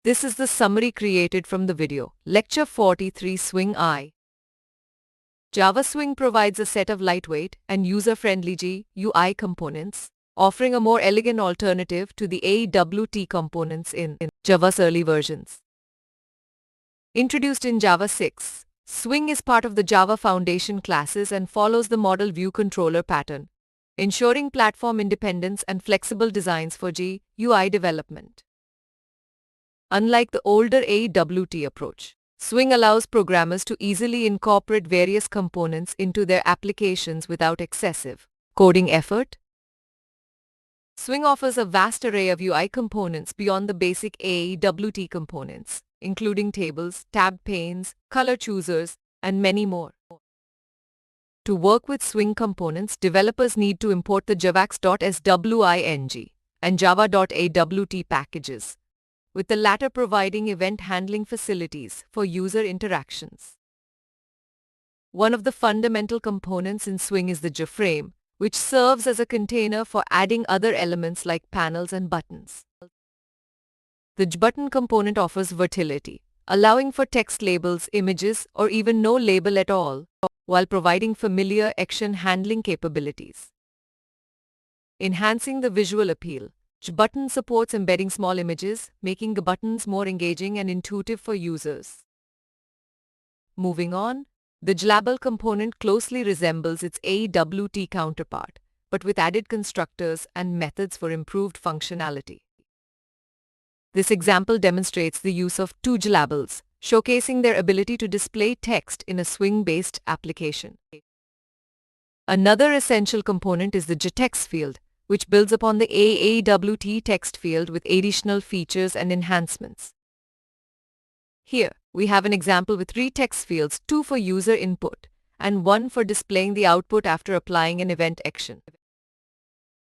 This is the summary created from the video. Lecture 43 Swing I. Java Swing provides a set of lightweight and user-friendly GUI components, offering a more elegant alternative to the AWT components in Java's early versions. Introduced in Java 6, Swing is part of the Java Foundation classes and follows the model view controller pattern, ensuring platform independence and flexible designs for GUI development. Unlike the older AWT approach, Swing allows programmers to easily incorporate various components into their applications without excessive coding effort. Swing offers a vast array of UI components beyond the basic AWT components, including tables, tab panes, color choosers, and many more. To work with Swing components, developers need to import the javax.swing and java.awt packages, with the latter providing event handling facilities for user interactions. One of the fundamental components in Swing is the JFrame, which serves as a container for adding other elements like panels and buttons. The JButton component offers versatility, allowing for text labels, images, or even no label at all, while providing familiar action handling capabilities. Enhancing the visual appeal, JButton supports embedding small images, making the buttons more engaging and intuitive for users. Moving on, the JLabel component closely resembles its AWT counterpart, but with added constructors and methods for improved functionality. This example demonstrates the use of two JLabels, showcasing their ability to display text in a Swing-based application. Another essential component is the JText field, which builds upon the AWT text field with additional features and enhancements. Here, we have an example with three text fields, two for user input and one for displaying the output after applying an event action.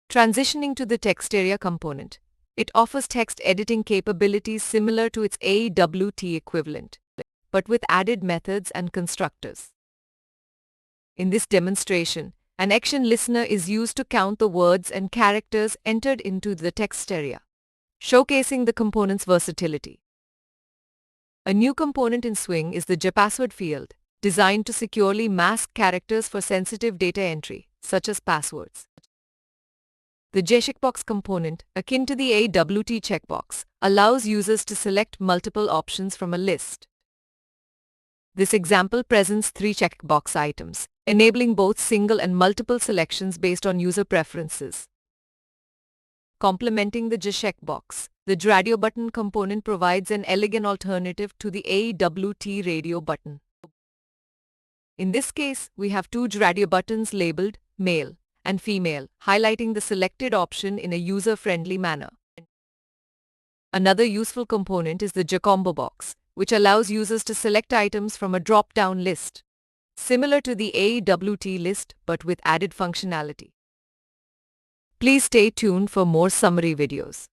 Transitioning to the text area component, it offers text editing capabilities similar to its AWT equivalent, but with added methods and constructors. In this demonstration, an action listener is used to count the words and characters entered into the text area, showcasing the component's versatility. A new component in Swing is the JPassword field, designed to securely mask characters for sensitive data entry, such as passwords. The JCheckbox component, akin to the AWT checkbox, allows users to select multiple options from a list. This example presents three checkbox items, enabling both single and multiple selections based on user preferences. Complementing the JCheckbox, the JRadio button component provides an elegant alternative to the AWT radio button. In this case, we have two JRadio buttons labeled male and female, highlighting the selected option in a user-friendly manner. Another useful component is the JCombo box, which allows users to select items from a drop-down list, similar to the AWT list but with added functionality. Please stay tuned for more summary videos.